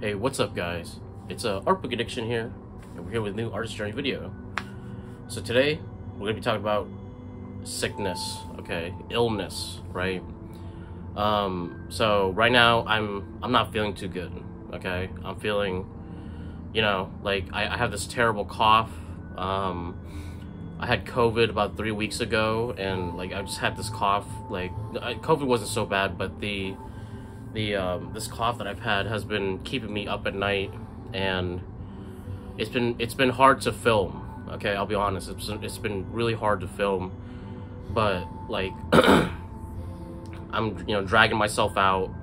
Hey, what's up guys? It's Art Book Addiction here, and we're here with a new artist journey video. So today, we're going to be talking about sickness, okay? Illness, right? So right now, I'm not feeling too good, okay? I'm feeling, like I have this terrible cough. I had COVID about 3 weeks ago, and like I just had this cough. Like COVID wasn't so bad, but this cough that I've had has been keeping me up at night, and it's been hard to film. Okay, I'll be honest, it's been really hard to film, but like I'm dragging myself out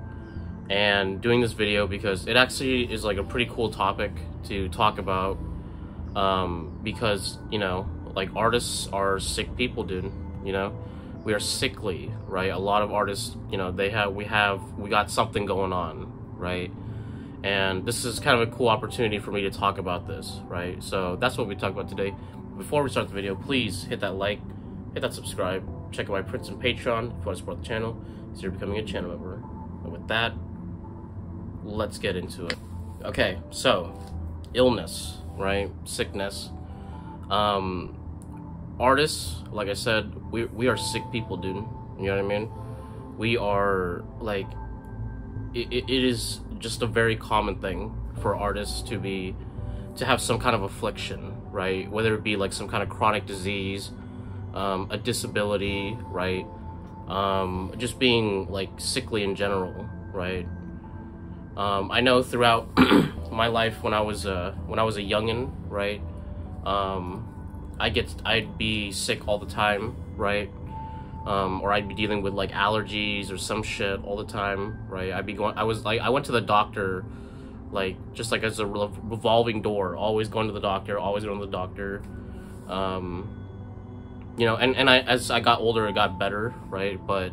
and doing this video because it actually is like a pretty cool topic to talk about, because like artists are sick people, dude. We are sickly, right? A lot of artists, we got something going on, right? And this is kind of a cool opportunity for me to talk about this, right? So that's what we talk about today. Before we start the video, please hit that like, hit that subscribe, check out my prints and Patreon if you want to support the channel, so you're becoming a channel member. And with that, let's get into it. Okay, so illness, right? Sickness. Artists, like I said, we are sick people, dude. You know what I mean? We are like, it is just a very common thing for artists to have some kind of affliction, right? Whether it be like some kind of chronic disease, a disability, right? Just being like sickly in general, right? I know throughout my life when I was a youngin', right? I'd be sick all the time, right? Or I'd be dealing with like allergies or some shit all the time, right? I went to the doctor, like, just like as a revolving door, always going to the doctor, always going to the doctor. As I got older, it got better, right? But,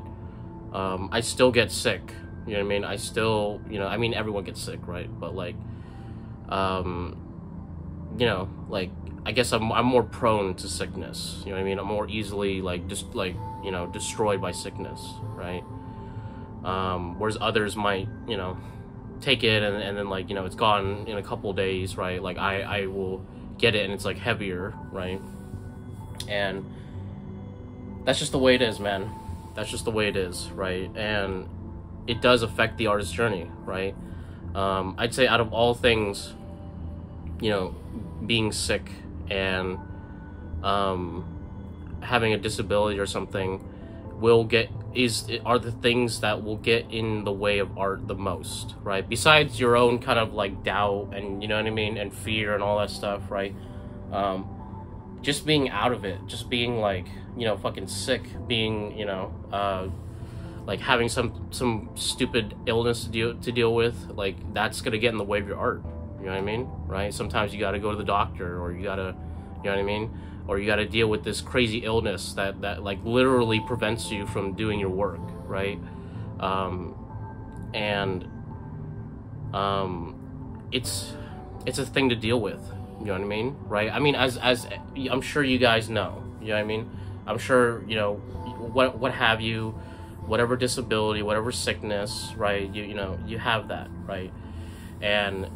I still get sick, you know what I mean? I still, everyone gets sick, right? But like, like, I guess I'm more prone to sickness, you know what I mean? I'm more easily destroyed by sickness, right? Whereas others might, take it and then like, it's gone in a couple of days, right? Like I will get it and it's like heavier, right? And that's just the way it is, man. That's just the way it is, right? And it does affect the artist's journey, right? I'd say out of all things, being sick and having a disability or something are the things that will get in the way of art the most, right? Besides your own kind of like doubt and and fear and all that stuff, right? Just being out of it, just being like fucking sick, being like having some stupid illness to deal with, like that's gonna get in the way of your art. You know what I mean? Right? Sometimes you gotta go to the doctor, or you gotta, you know what I mean? Or you gotta deal with this crazy illness that like literally prevents you from doing your work, right? It's a thing to deal with, you know what I mean? Right? I mean, as I'm sure you guys know, you know what I mean? I'm sure, what have you, whatever disability, whatever sickness, right? You have that, right? And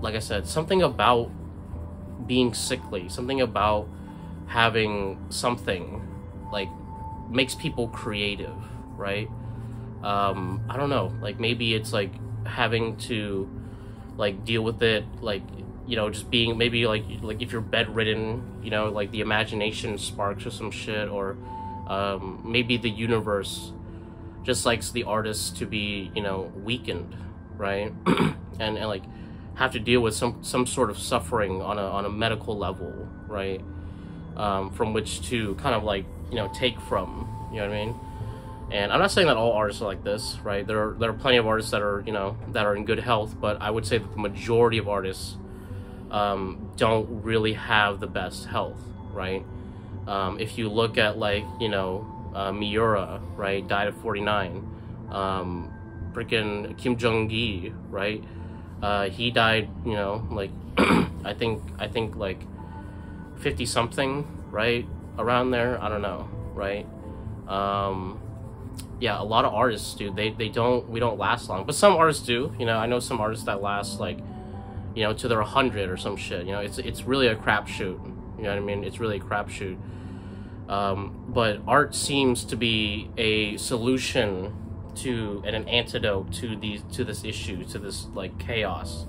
like I said, something about being sickly, something about having something like makes people creative, right? I don't know, like maybe it's like having to like deal with it, like just being maybe like if you're bedridden, like the imagination sparks or some shit, or maybe the universe just likes the artist to be weakened, right? and like have to deal with some sort of suffering on a medical level, right? From which to kind of like take from, you know what I mean? And I'm not saying that all artists are like this, right? There are plenty of artists that are that are in good health, but I would say that the majority of artists don't really have the best health, right? If you look at like Miura, right, died at 49. Freaking Kim Jong-gi, right? He died, like I think like 50 something, right? Around there, I don't know, right? yeah, a lot of artists, dude, we don't last long, but some artists do. You know, I know some artists that last like, you know, to their 100 or some shit. You know, it's really a crapshoot. You know what I mean? It's really a crapshoot. But art seems to be a solution to and an antidote to this issue, to this like chaos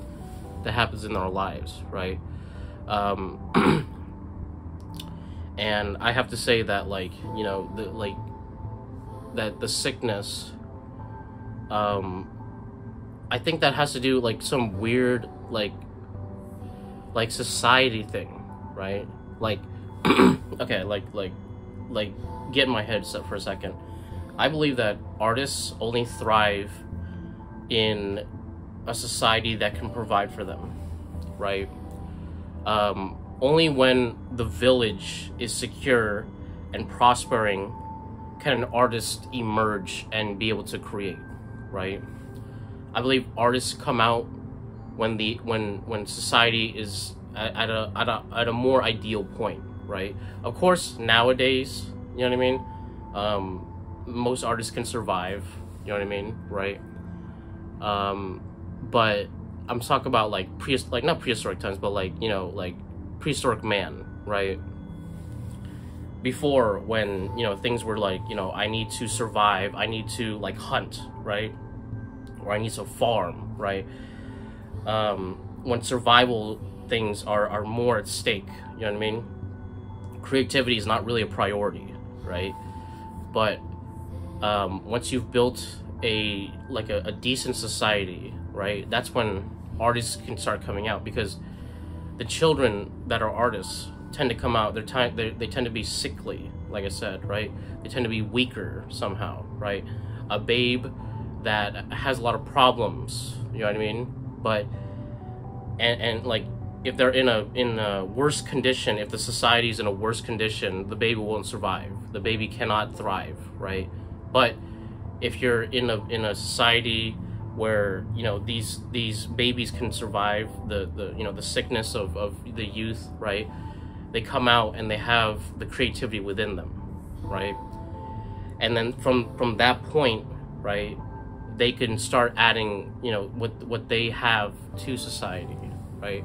that happens in our lives, right? And I have to say that, like, you know, the sickness, I think that has to do like some weird like society thing, right? Like okay, like get in my head for a second. I believe that artists only thrive in a society that can provide for them, right? Only when the village is secure and prospering can an artist emerge and be able to create, right? I believe artists come out when society is at a more ideal point, right? Of course, nowadays, you know what I mean? Most artists can survive, you know what I mean, right? But I'm talking about like not prehistoric times, but like, you know, like prehistoric man, right? Before, when, you know, things were like, you know, I need to survive, I need to like hunt, right? Or I need to farm, right? When survival things are more at stake, you know what I mean? Creativity is not really a priority, right? But once you've built a decent society, right, that's when artists can start coming out, because the children that are artists tend to come out, they tend to be sickly, like I said, right? They tend to be weaker somehow, right? A babe that has a lot of problems, you know what I mean? But and like, if they're in a worse condition, if the society is in a worse condition, the baby won't survive. The baby cannot thrive, right? But if you're in a society where, you know, these babies can survive the you know, the sickness of the youth, right? They come out and they have the creativity within them, right? And then from that point, right, they can start adding, you know, what they have to society, right?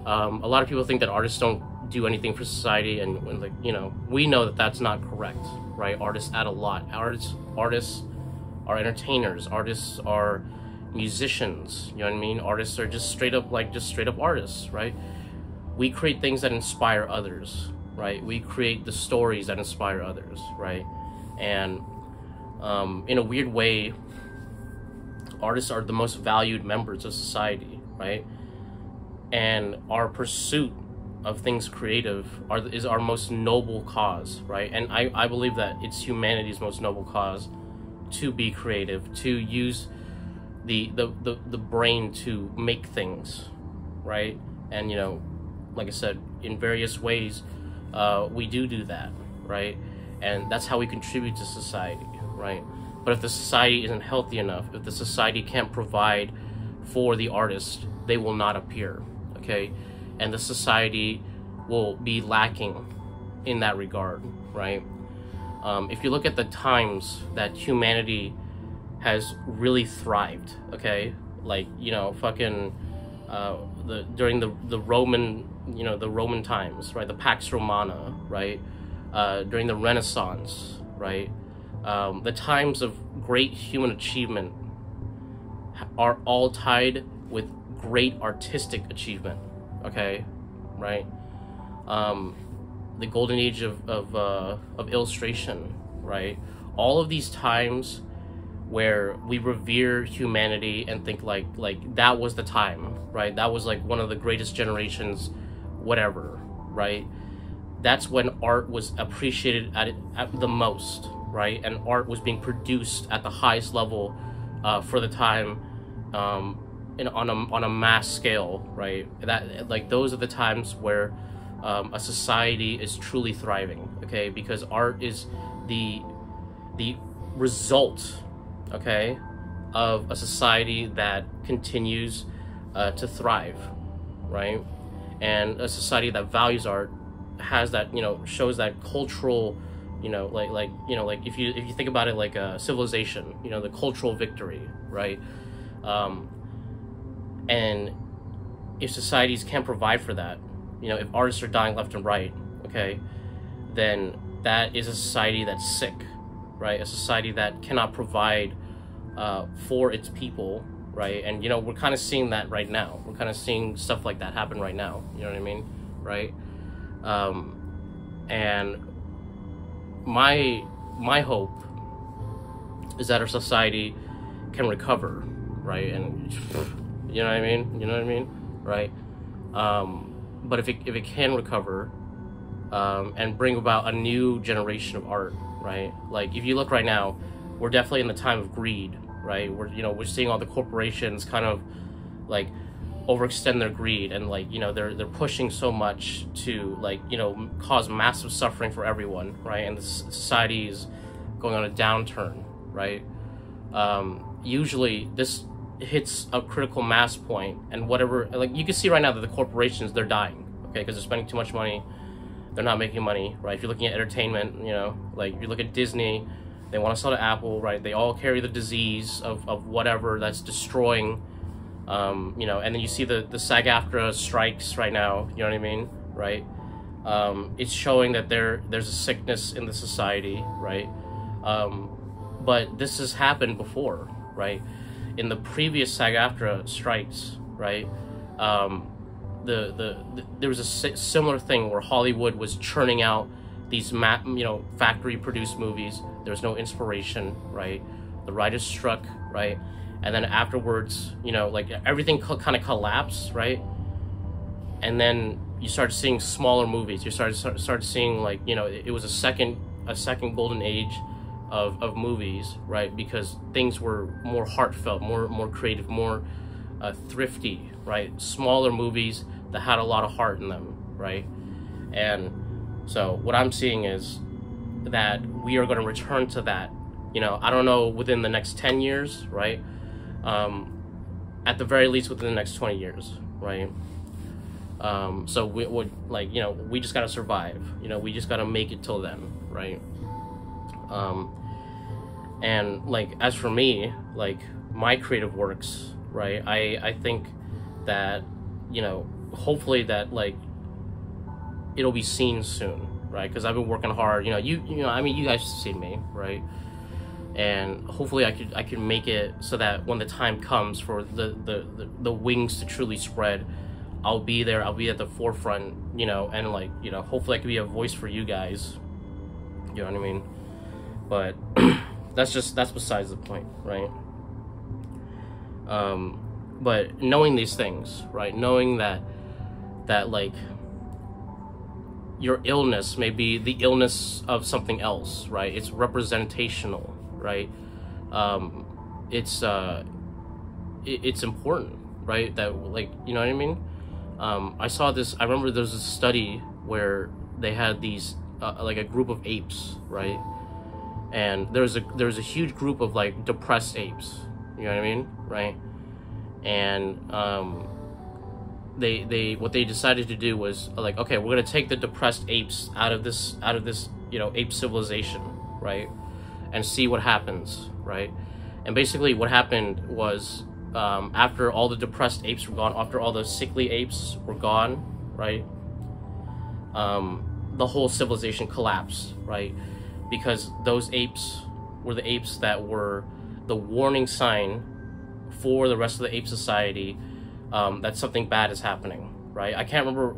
A lot of people think that artists don't do anything for society, and like, you know, we know that that's not correct, right? Artists add a lot. Artists are entertainers. Artists are musicians. You know what I mean? Artists are just straight up artists, right? We create things that inspire others, right? We create the stories that inspire others, right? And in a weird way, artists are the most valued members of society, right? And our pursuit of things creative is our most noble cause, right? And I believe that it's humanity's most noble cause to be creative, to use the brain to make things, right? And, you know, like I said, in various ways, we do that, right? And that's how we contribute to society, right? But if the society isn't healthy enough, if the society can't provide for the artist, they will not appear, okay? And the society will be lacking in that regard, right? If you look at the times that humanity has really thrived, okay? Like, you know, fucking during the Roman, you know, the Roman times, right? The Pax Romana, right? During the Renaissance, right? The times of great human achievement are all tied with great artistic achievement, okay, right? The golden age of illustration, right? All of these times where we revere humanity and think like that was the time, right? That was like one of the greatest generations, whatever, right? That's when art was appreciated at the most, right? And art was being produced at the highest level for the time, on a mass scale, right? That, like, those are the times where a society is truly thriving, okay? Because art is the result, okay, of a society that continues to thrive, right? And a society that values art has that, you know, shows that cultural like if you think about it like a civilization, the cultural victory, right? And if societies can't provide for that, if artists are dying left and right, okay, then that is a society that's sick, right? A society that cannot provide for its people, right? And we're kind of seeing that right now. We're kind of seeing stuff like that happen right now. You know what I mean, right? And my hope is that our society can recover, right? And you know what I mean, right? But if it can recover, and bring about a new generation of art, right? Like if you look right now, we're definitely in the time of greed, right? We're seeing all the corporations kind of like overextend their greed, and like they're pushing so much to like cause massive suffering for everyone, right? And the society is going on a downturn, right? Usually this hits a critical mass point, and whatever, like you can see right now that the corporations, they're dying, okay, because they're spending too much money. They're not making money, right? If you're looking at entertainment, like if you look at Disney, they want to sell to Apple, right? They all carry the disease of whatever that's destroying, and then you see the SAG-AFTRA strikes right now, you know what I mean, right? It's showing that there's a sickness in the society, right? But this has happened before, right? In the previous SAG-AFTRA strikes, right? There was a similar thing where Hollywood was churning out these factory-produced movies. There was no inspiration, right? The writers struck, right? And then afterwards, like everything kind of collapsed, right? And then you start seeing smaller movies. You start seeing like it was a second golden age of movies, right? Because things were more heartfelt, more creative, more thrifty, right? Smaller movies that had a lot of heart in them, right? And so what I'm seeing is that we are going to return to that. I don't know, within the next 10 years, right? At the very least within the next 20 years, right? So we would we just got to survive. We just got to make it till then, right? And like as for me, like my creative works, right? I think that hopefully that like it'll be seen soon, right? Because I've been working hard. I mean, you guys have seen me, right? And hopefully I could make it so that when the time comes for the wings to truly spread, I'll be there. I'll be at the forefront, and like hopefully I could be a voice for you guys. You know what I mean? But that's besides the point, right? But knowing these things, right? Knowing that like your illness may be the illness of something else, right? It's representational, right? It's important, right? That like, you know what I mean? I remember there was a study where they had these like a group of apes, right? And there was a huge group of like depressed apes, you know what I mean, right? And they what they decided to do was like, okay, we're gonna take the depressed apes out of this ape civilization, right, and see what happens, right? And basically what happened was after all the depressed apes were gone, after all the sickly apes were gone, right, the whole civilization collapsed, right? Because those apes were the apes that were the warning sign for the rest of the ape society that something bad is happening, right? I can't remember if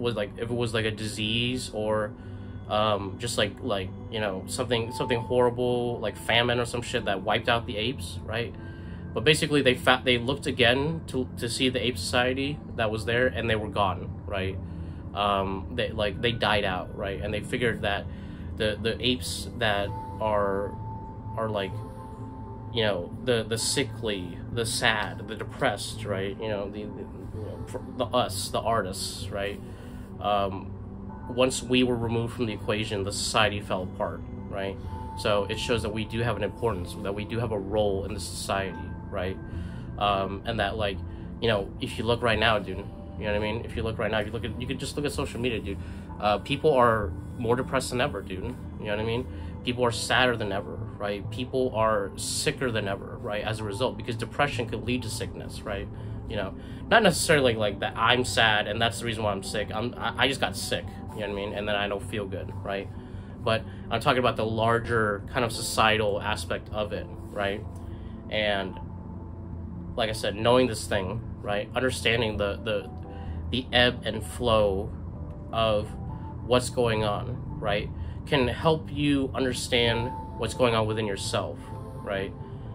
it was like a disease or just like something horrible like famine or some shit that wiped out the apes, right? But basically they looked again to see the ape society that was there, and they were gone, right? They died out, right? And they figured that the apes that are like the sickly, the sad, the depressed, right? The artists, right? Once we were removed from the equation, the society fell apart, right? So it shows that we do have an importance, that we do have a role in the society, right? And that like, if you look right now, dude, you know what I mean? If you look right now, you could just look at social media, dude. People are more depressed than ever, dude. You know what I mean? People are sadder than ever, right? People are sicker than ever, right? As a result, because depression could lead to sickness, right? You know, not necessarily like that I'm sad and that's the reason why I'm sick. I just got sick, you know what I mean? And then I don't feel good, right? But I'm talking about the larger kind of societal aspect of it, right? And like I said, knowing this thing, right? Understanding the ebb and flow of what's going on, right? Can help you understand what's going on within yourself, right?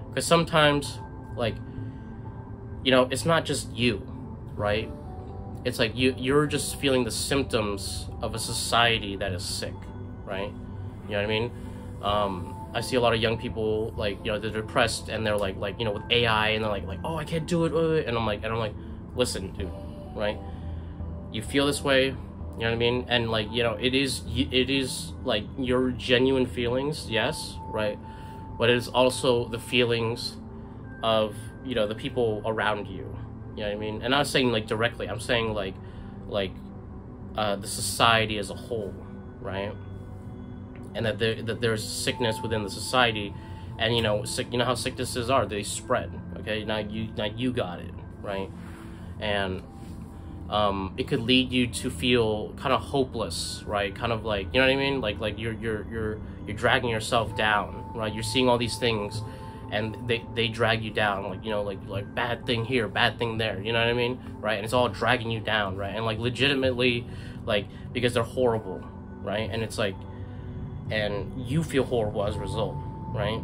Because sometimes, like, you know, it's not just you, right? It's like you're just feeling the symptoms of a society that is sick, right? You know what I mean? I see a lot of young people, like, you know, they're depressed and they're like, you know, with AI, and they're like, oh, I can't do it, and I'm like, listen, dude, right? You feel this way, you know what I mean? And like, you know, it is like your genuine feelings, yes, right? But it is also the feelings of, you know, the people around you, you know what I mean? And I'm not saying like directly, I'm saying like the society as a whole, right? And that there's sickness within the society, and you know how sicknesses are, they spread. Okay, now you got it, right? And it could lead you to feel kind of hopeless, right? Kind of like, you know what I mean? Like you're dragging yourself down, right? You're seeing all these things, and they drag you down, like, you know, like bad thing here, bad thing there, you know what I mean? Right? And it's all dragging you down, right? And like legitimately, like, because they're horrible, right? And it's like, and you feel horrible as a result, right?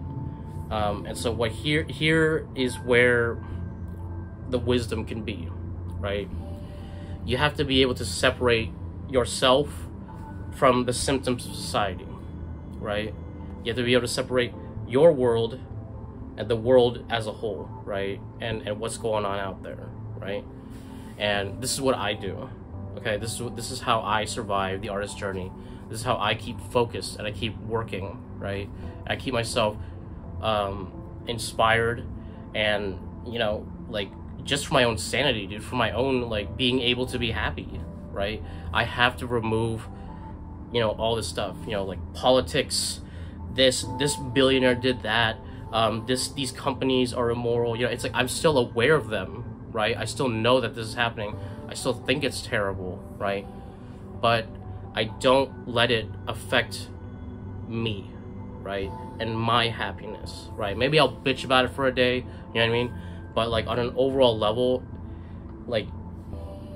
And so what here is where the wisdom can be, right? You have to be able to separate yourself from the symptoms of society, right? You have to be able to separate your world and the world as a whole, right? And what's going on out there, right? And this is what I do, okay? This is how I survive the artist journey. This is how I keep focused and I keep working, right? I keep myself inspired, and, you know, like, just for my own sanity, dude, for my own, like, being able to be happy, right? I have to remove, you know, all this stuff, you know, like politics, this billionaire did that, these companies are immoral, you know, it's like, I'm still aware of them, right? I still know that this is happening. I still think it's terrible, right? But I don't let it affect me, right? And my happiness, right? Maybe I'll bitch about it for a day, you know what I mean? But like on an overall level, like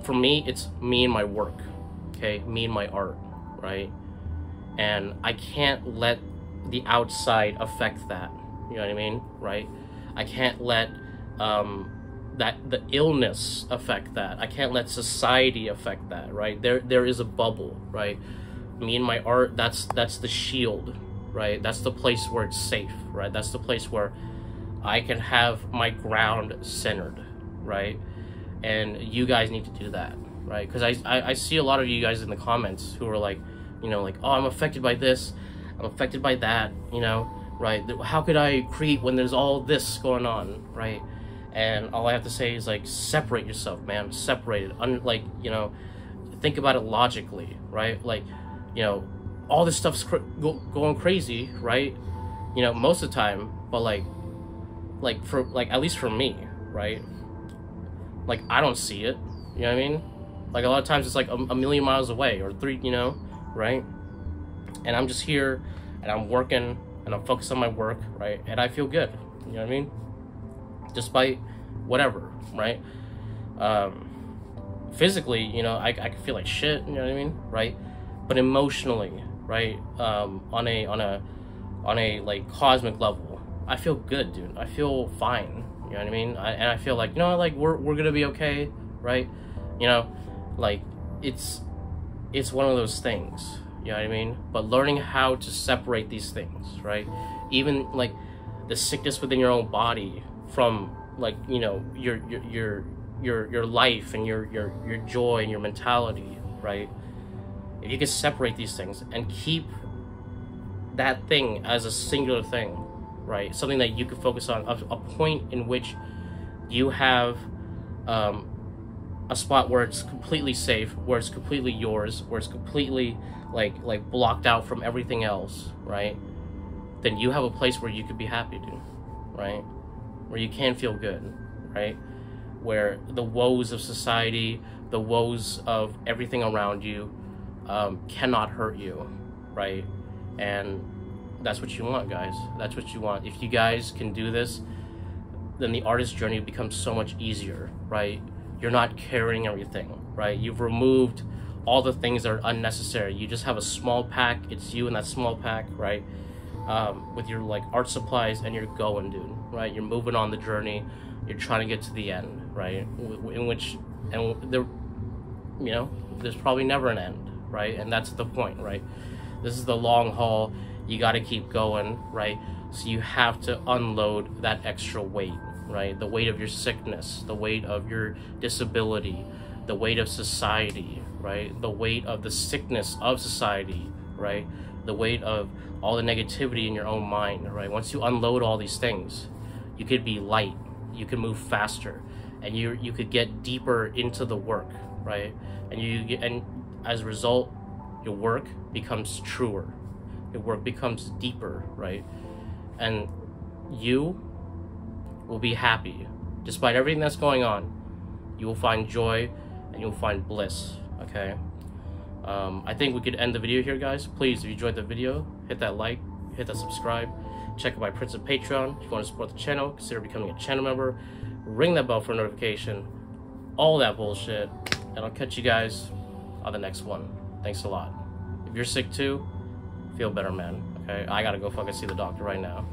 for me, it's me and my work, okay? Me and my art, right? And I can't let the outside affect that, you know what I mean, right? I can't let that the illness affect that. I can't let society affect that, right? There is a bubble, right? Me and my art, that's the shield, right? That's the place where it's safe, right? That's the place where I can have my ground centered, right? And you guys need to do that, right? Because I see a lot of you guys in the comments who are like, you know, like, oh, I'm affected by this, I'm affected by that, you know, right? How could I create when there's all this going on, right? And all I have to say is, like, separate yourself, man. Separate it. Like, you know, think about it logically, right? Like, you know, all this stuff's going crazy, right? You know, most of the time. But like for, like, at least for me, right? Like, I don't see it. You know what I mean? Like, a lot of times it's like a million miles away, or 3, you know, right? And I'm just here, and I'm working, and I'm focused on my work, right? And I feel good. You know what I mean? Despite whatever, right? Physically, you know, I can feel like shit, you know what I mean, right? But emotionally, right? On a like cosmic level, I feel good, dude. I feel fine, you know what I mean? And I feel like, you know, like we're gonna be okay, right? You know, like it's one of those things, you know what I mean? But learning how to separate these things, right? Even like the sickness within your own body from, like, you know, your life and your joy and your mentality, right? If you can separate these things and keep that thing as a singular thing, right? Something that you can focus on, a point in which you have a spot where it's completely safe, where it's completely yours, where it's completely like blocked out from everything else, right? then you have a place where you could be happy, dude, right? Where you can feel good, right? Where the woes of society, the woes of everything around you cannot hurt you, right? And that's what you want, guys. That's what you want. If you guys can do this, then the artist journey becomes so much easier, right? You're not carrying everything, right? You've removed all the things that are unnecessary. You just have a small pack. It's you in that small pack, right? With your like art supplies, and you're going, dude, right? You're moving on the journey. You're trying to get to the end, right? In which, and there, you know, there's probably never an end, right? And that's the point, right? This is the long haul. You got to keep going, right? So you have to unload that extra weight, right? The weight of your sickness, the weight of your disability, the weight of society, right? The weight of the sickness of society, right? The weight of all the negativity in your own mind, right? Once you unload all these things, you could be light, you can move faster, and you could get deeper into the work, right? And as a result, your work becomes truer, your work becomes deeper, right? And you will be happy despite everything that's going on. You will find joy and you'll find bliss. Okay, I think we could end the video here, guys. Please, if you enjoyed the video, hit that like, hit that subscribe, check out my Prince of Patreon. If you want to support the channel, consider becoming a channel member, ring that bell for a notification, all that bullshit, and I'll catch you guys on the next one. Thanks a lot. If you're sick too, feel better, man. Okay, I gotta go fucking see the doctor right now.